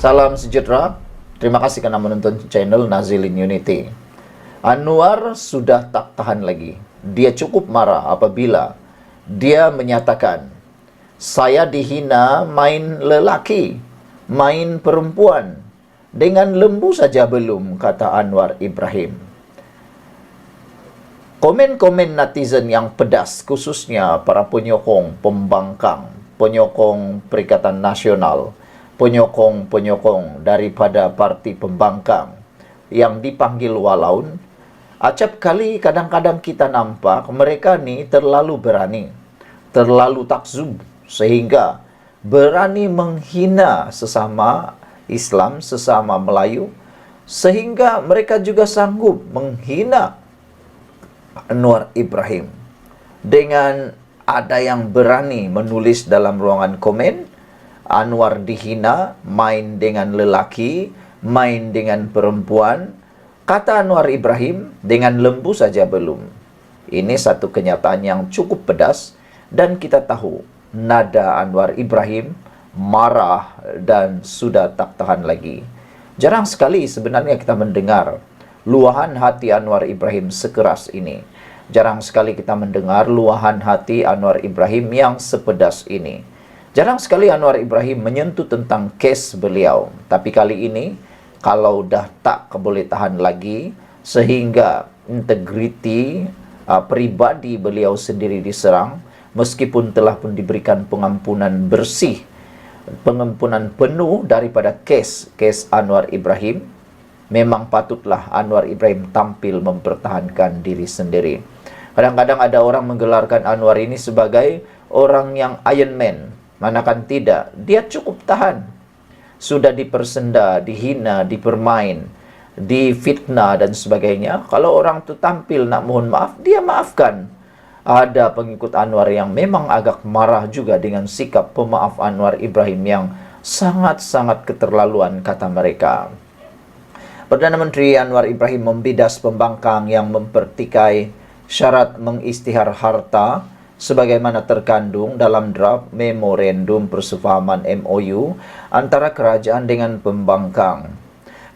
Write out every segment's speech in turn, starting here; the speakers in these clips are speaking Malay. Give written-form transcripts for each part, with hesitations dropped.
Salam sejahtera. Terima kasih karena menonton channel Nazilin Unity. Anwar sudah tak tahan lagi. Dia cukup marah apabila dia menyatakan, saya dihina main lelaki, main perempuan. Dengan lembu saja belum, kata Anwar Ibrahim. Komen-komen netizen yang pedas, khususnya para penyokong pembangkang, penyokong Perikatan Nasional, penyokong-penyokong daripada parti pembangkang yang dipanggil walaun, acap kali kadang-kadang kita nampak mereka ni terlalu berani, terlalu takzub, sehingga berani menghina sesama Islam, sesama Melayu, sehingga mereka juga sanggup menghina Anwar Ibrahim. Dengan ada yang berani menulis dalam ruangan komen, Anwar dihina, main dengan lelaki, main dengan perempuan. Kata Anwar Ibrahim, dengan lembu saja belum. Ini satu kenyataan yang cukup pedas, dan kita tahu nada Anwar Ibrahim marah dan sudah tak tahan lagi. Jarang sekali sebenarnya kita mendengar luahan hati Anwar Ibrahim sekeras ini. Jarang sekali kita mendengar luahan hati Anwar Ibrahim yang sepedas ini. Jarang sekali Anwar Ibrahim menyentuh tentang kes beliau. Tapi kali ini, kalau dah tak boleh tahan lagi, sehingga integriti pribadi beliau sendiri diserang, meskipun telah pun diberikan pengampunan bersih, pengampunan penuh daripada kes Anwar Ibrahim, memang patutlah Anwar Ibrahim tampil mempertahankan diri sendiri. Kadang-kadang ada orang menggelarkan Anwar ini sebagai orang yang Iron Man. Manakan tidak, dia cukup tahan. Sudah dipersenda, dihina, dipermain, difitnah dan sebagainya. Kalau orang itu tampil nak mohon maaf, dia maafkan. Ada pengikut Anwar yang memang agak marah juga dengan sikap pemaaf Anwar Ibrahim yang sangat-sangat keterlaluan, kata mereka. Perdana Menteri Anwar Ibrahim membidas pembangkang yang mempertikai syarat mengistihar harta sebagaimana terkandung dalam draft Memorandum Persefahaman MOU antara kerajaan dengan pembangkang.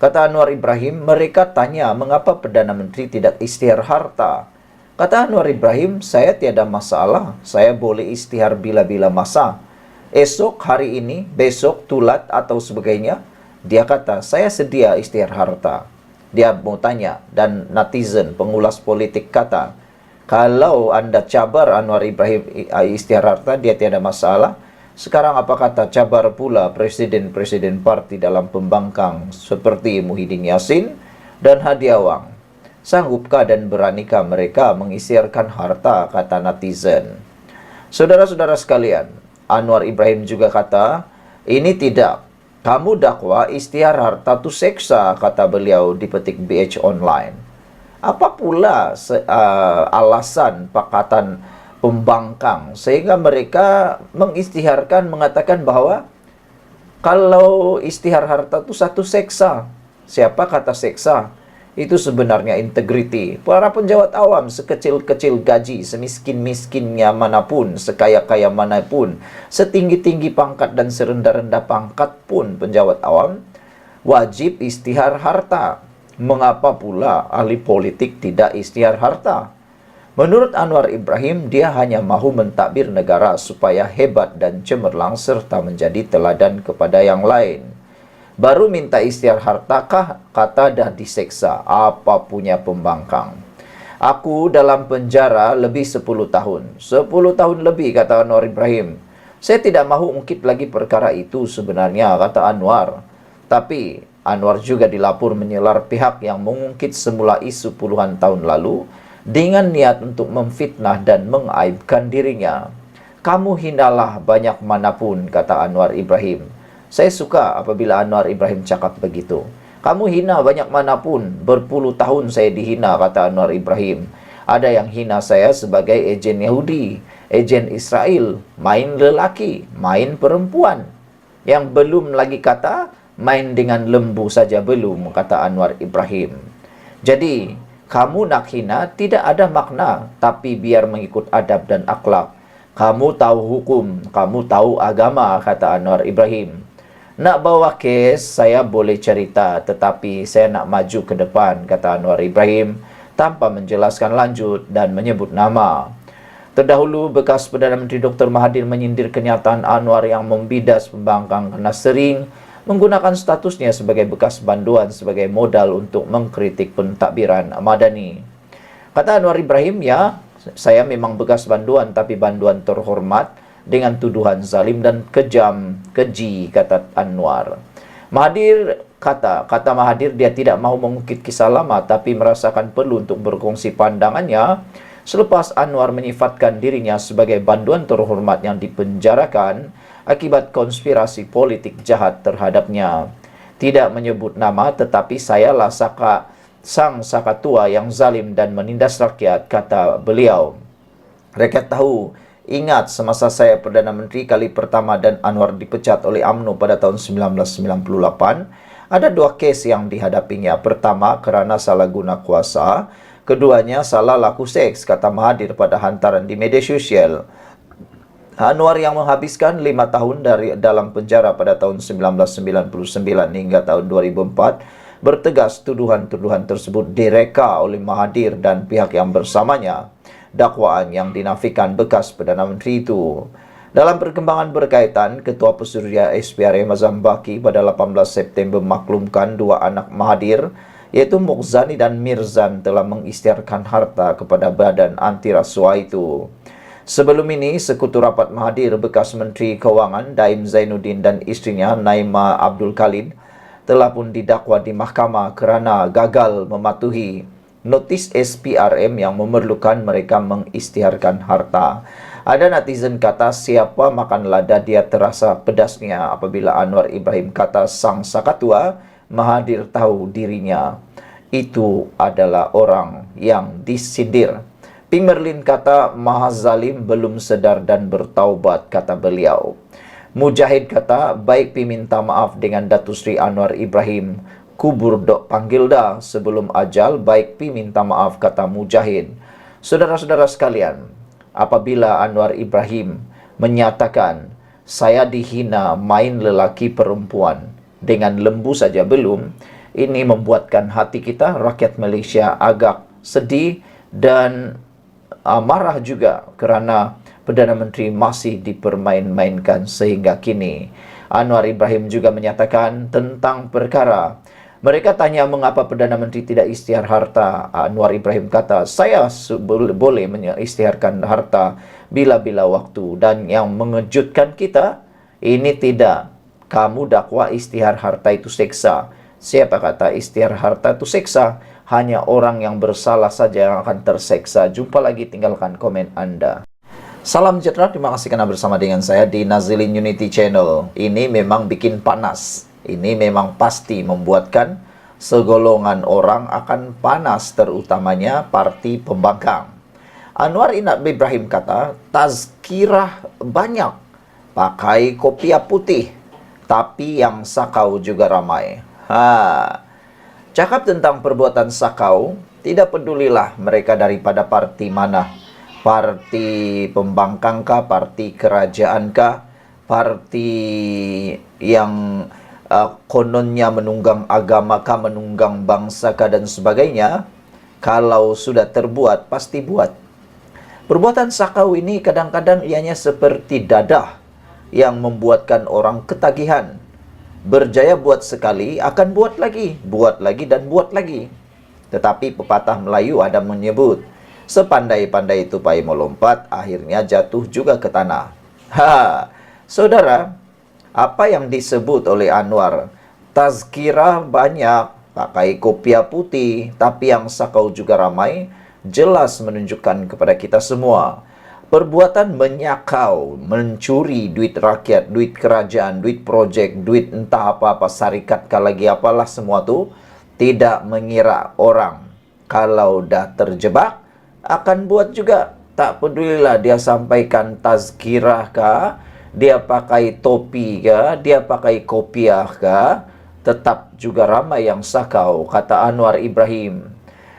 Kata Anwar Ibrahim, mereka tanya mengapa Perdana Menteri tidak istihar harta. Kata Anwar Ibrahim, saya tiada masalah, saya boleh istihar bila-bila masa. Esok, hari ini, besok, tulat atau sebagainya. Dia kata, saya sedia istihar harta. Dia mau tanya, dan netizen, pengulas politik kata, kalau anda cabar Anwar Ibrahim istihar harta, dia tiada masalah. Sekarang apa kata cabar pula presiden-presiden parti dalam pembangkang seperti Muhyiddin Yassin dan Hadi Awang? Sanggupkah dan beranikah mereka mengisytiharkan harta, kata netizen. Saudara-saudara sekalian, Anwar Ibrahim juga kata, ini tidak. Kamu dakwa istihar harta tu seksa, kata beliau di Petik BH Online. Apa pula alasan pakatan pembangkang sehingga mereka mengistiharkan, mengatakan bahwa kalau istihar harta itu satu seksa. Siapa kata seksa? Itu sebenarnya integriti. Para penjawat awam sekecil-kecil gaji, semiskin-miskinnya manapun, sekaya-kaya manapun, setinggi-tinggi pangkat dan serendah-rendah pangkat pun penjawat awam wajib istihar harta. Mengapa pula ahli politik tidak istihar harta? Menurut Anwar Ibrahim, dia hanya mahu mentadbir negara supaya hebat dan cemerlang serta menjadi teladan kepada yang lain. Baru minta istihar hartakah? Kata dah diseksa. Apa punya pembangkang? Aku dalam penjara lebih 10 tahun. 10 tahun lebih, kata Anwar Ibrahim. Saya tidak mahu ungkit lagi perkara itu sebenarnya, kata Anwar. Tapi Anwar juga dilapor menyelar pihak yang mengungkit semula isu puluhan tahun lalu dengan niat untuk memfitnah dan mengaibkan dirinya. Kamu hinalah banyak manapun, kata Anwar Ibrahim. Saya suka apabila Anwar Ibrahim cakap begitu. Kamu hina banyak manapun, berpuluh tahun saya dihina, kata Anwar Ibrahim. Ada yang hina saya sebagai ejen Yahudi, ejen Israel, main lelaki, main perempuan. Yang belum lagi kata, main dengan lembu saja belum, kata Anwar Ibrahim. Jadi, kamu nak hina tidak ada makna, tapi biar mengikut adab dan akhlak. Kamu tahu hukum, kamu tahu agama, kata Anwar Ibrahim. Nak bawa kes, saya boleh cerita, tetapi saya nak maju ke depan, kata Anwar Ibrahim, tanpa menjelaskan lanjut dan menyebut nama. Terdahulu, bekas Perdana Menteri Dr. Mahathir menyindir kenyataan Anwar yang membidas pembangkang kerana sering menggunakan statusnya sebagai bekas banduan sebagai modal untuk mengkritik pentadbiran Madani. Kata Anwar Ibrahim, ya, saya memang bekas banduan, tapi banduan terhormat, dengan tuduhan zalim dan kejam, keji, kata Anwar. Mahathir kata Mahathir dia tidak mahu mengungkit kisah lama, tapi merasakan perlu untuk berkongsi pandangannya selepas Anwar menyifatkan dirinya sebagai banduan terhormat yang dipenjarakan akibat konspirasi politik jahat terhadapnya. Tidak menyebut nama, tetapi sayalah sang sakatua yang zalim dan menindas rakyat, kata beliau. Rakyat tahu, ingat semasa saya Perdana Menteri kali pertama dan Anwar dipecat oleh UMNO pada tahun 1998, ada 2 kes yang dihadapinya. Pertama, kerana salah guna kuasa. Keduanya, salah laku seks, kata Mahathir pada hantaran di media sosial. Anwar yang menghabiskan 5 tahun dalam penjara pada tahun 1999 hingga tahun 2004, bertegas tuduhan-tuduhan tersebut direka oleh Mahathir dan pihak yang bersamanya. Dakwaan yang dinafikan bekas Perdana Menteri itu. Dalam perkembangan berkaitan, Ketua Pesuruhjaya SPRM Azam Baki pada 18 September maklumkan 2 anak Mahathir, iaitu Mukhzani dan Mirzan, telah mengisytiharkan harta kepada badan anti rasuah itu. Sebelum ini, Sekutu Rapat Mahathir, bekas Menteri Kewangan Daim Zainuddin dan isterinya Naima Abdul Khalid telah pun didakwa di mahkamah kerana gagal mematuhi notis SPRM yang memerlukan mereka mengisytiharkan harta. Ada netizen kata, siapa makan lada dia terasa pedasnya, apabila Anwar Ibrahim kata sang sakatua Mahathir tahu dirinya itu adalah orang yang disindir. Ping Merlin kata, Maha Zalim belum sedar dan bertaubat, kata beliau. Mujahid kata, baik pi minta maaf dengan Datuk Seri Anwar Ibrahim, kubur dok panggil dah sebelum ajal, baik pi minta maaf, kata Mujahid. Saudara-saudara sekalian, apabila Anwar Ibrahim menyatakan saya dihina main lelaki perempuan dengan lembu saja belum, ini membuatkan hati kita, rakyat Malaysia, agak sedih dan marah juga kerana Perdana Menteri masih dipermain-mainkan sehingga kini. Anwar Ibrahim juga menyatakan tentang perkara. Mereka tanya mengapa Perdana Menteri tidak isytihar harta. Anwar Ibrahim kata, saya boleh mengisytiharkan harta bila-bila waktu. Dan yang mengejutkan kita, ini tidak. Kamu dakwa isytihar harta itu seksa. Siapa kata isytihar harta itu seksa? Hanya orang yang bersalah saja yang akan terseksa. Jumpa lagi, tinggalkan komen Anda. Salam sejahtera, terima kasih kerana bersama dengan saya di Nazilin Unity Channel. Ini memang bikin panas. Ini memang pasti membuatkan segolongan orang akan panas, terutamanya parti pembangkang. Anwar Ibrahim kata, tazkirah banyak, pakai kopiah putih, tapi yang sakau juga ramai. Cakap tentang perbuatan sakau, tidak pedulilah mereka daripada parti mana. Parti pembangkang kah, parti kerajaan kah, parti yang kononnya menunggang agama kah, menunggang bangsa kah dan sebagainya. Kalau sudah terbuat, pasti buat. Perbuatan sakau ini kadang-kadang ianya seperti dadah yang membuatkan orang ketagihan. Berjaya buat sekali, akan buat lagi dan buat lagi. Tetapi pepatah Melayu ada menyebut, sepandai-pandai tupai melompat, akhirnya jatuh juga ke tanah. Saudara, apa yang disebut oleh Anwar, tazkirah banyak, pakai kopiah putih, tapi yang sakau juga ramai, jelas menunjukkan kepada kita semua. Perbuatan menyakau, mencuri duit rakyat, duit kerajaan, duit projek, duit entah apa-apa, syarikat kah lagi apalah semua tu, tidak mengira orang kalau dah terjebak, akan buat juga. Tak pedulilah dia sampaikan tazkirah kah, dia pakai topi kah, dia pakai kopiah kah, tetap juga ramai yang sakau, kata Anwar Ibrahim.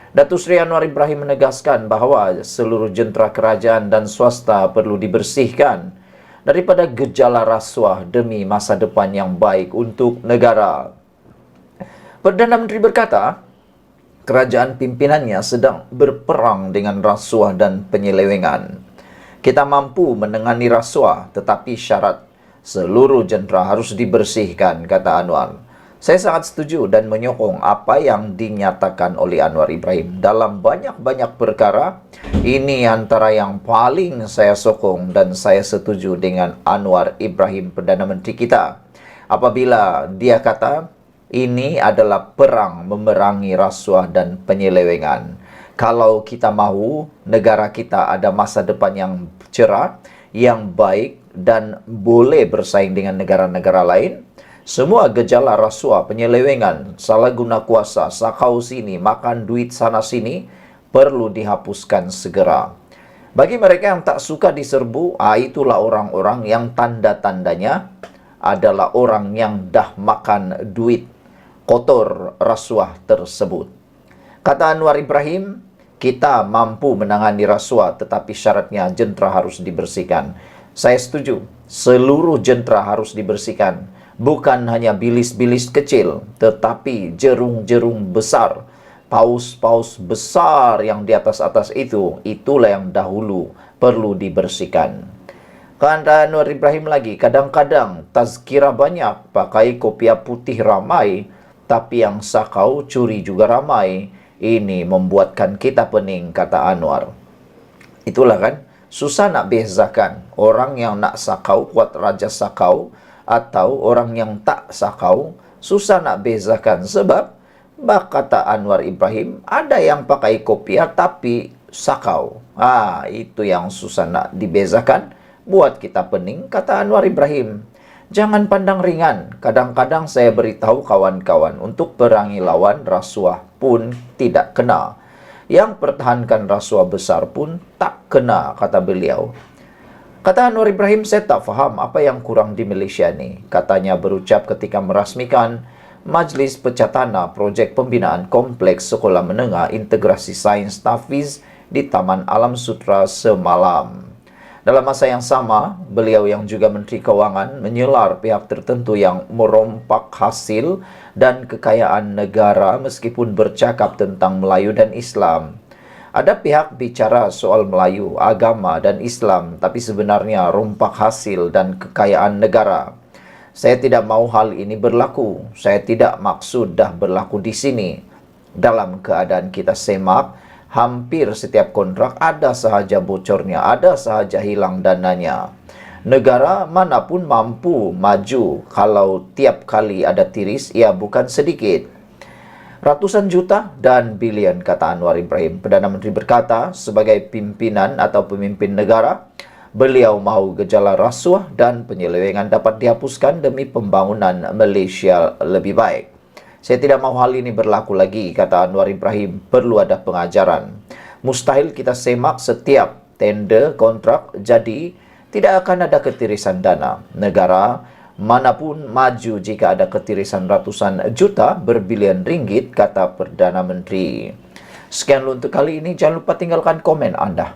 Datuk Seri Anwar Ibrahim menegaskan bahawa seluruh jentera kerajaan dan swasta perlu dibersihkan. daripada gejala rasuah demi masa depan yang baik untuk negara. Perdana Menteri berkata, kerajaan pimpinannya sedang berperang dengan rasuah dan penyelewengan. Kita mampu menangani rasuah, tetapi syarat seluruh jentera harus dibersihkan, kata Anwar. Saya sangat setuju dan menyokong apa yang dinyatakan oleh Anwar Ibrahim. Dalam banyak-banyak perkara, ini antara yang paling saya sokong dan saya setuju dengan Anwar Ibrahim, Perdana Menteri kita. Apabila dia kata, ini adalah perang memerangi rasuah dan penyelewengan. Kalau kita mahu negara kita ada masa depan yang cerah, yang baik dan boleh bersaing dengan negara-negara lain, semua gejala rasuah, penyelewengan, salah guna kuasa, sakau sini, makan duit sana sini, perlu dihapuskan segera. Bagi mereka yang tak suka diserbu, itulah orang-orang yang tanda-tandanya adalah orang yang dah makan duit kotor rasuah tersebut. Kata Anwar Ibrahim, kita mampu menangani rasuah tetapi syaratnya jentera harus dibersihkan. Saya setuju, seluruh jentera harus dibersihkan. Bukan hanya bilis-bilis kecil, tetapi jerung-jerung besar. Paus-paus besar yang di atas-atas itu, itulah yang dahulu perlu dibersihkan. Kata Anwar Ibrahim lagi, kadang-kadang tazkirah banyak, pakai kopiah putih ramai, tapi yang sakau curi juga ramai. Ini membuatkan kita pening, kata Anwar. Itulah kan, susah nak bezakan orang yang nak sakau, kuat raja sakau, atau orang yang tak sakau. Susah nak bezakan sebab, kata Anwar Ibrahim, ada yang pakai kopiah tapi sakau. Itu yang susah nak dibezakan, buat kita pening, kata Anwar Ibrahim. Jangan pandang ringan. Kadang-kadang saya beritahu kawan-kawan untuk perangi lawan rasuah pun tidak kena. Yang pertahankan rasuah besar pun tak kena, kata beliau. Kata Anwar Ibrahim, saya tak faham apa yang kurang di Malaysia ni. Katanya berucap ketika merasmikan Majlis Pecatana Projek Pembinaan Kompleks Sekolah Menengah Integrasi Sains Tafiz di Taman Alam Sutera semalam. Dalam masa yang sama, beliau yang juga Menteri Kewangan menyelar pihak tertentu yang merompak hasil dan kekayaan negara meskipun bercakap tentang Melayu dan Islam. Ada pihak bicara soal Melayu, agama dan Islam, tapi sebenarnya rompak hasil dan kekayaan negara. Saya tidak mau hal ini berlaku. Saya tidak maksud dah berlaku di sini. Dalam keadaan kita semak, hampir setiap kontrak ada sahaja bocornya, ada sahaja hilang dananya. Negara manapun mampu maju kalau tiap kali ada tiris, ia bukan sedikit. Ratusan juta dan bilion, kata Anwar Ibrahim. Perdana Menteri berkata, sebagai pimpinan atau pemimpin negara, beliau mahu gejala rasuah dan penyelewengan dapat dihapuskan demi pembangunan Malaysia lebih baik. Saya tidak mahu hal ini berlaku lagi, kata Anwar Ibrahim. Perlu ada pengajaran. Mustahil kita semak setiap tender kontrak, jadi tidak akan ada ketirisan dana. Negara manapun maju jika ada ketirisan ratusan juta berbilion ringgit, kata Perdana Menteri. Sekian untuk kali ini. Jangan lupa tinggalkan komen Anda.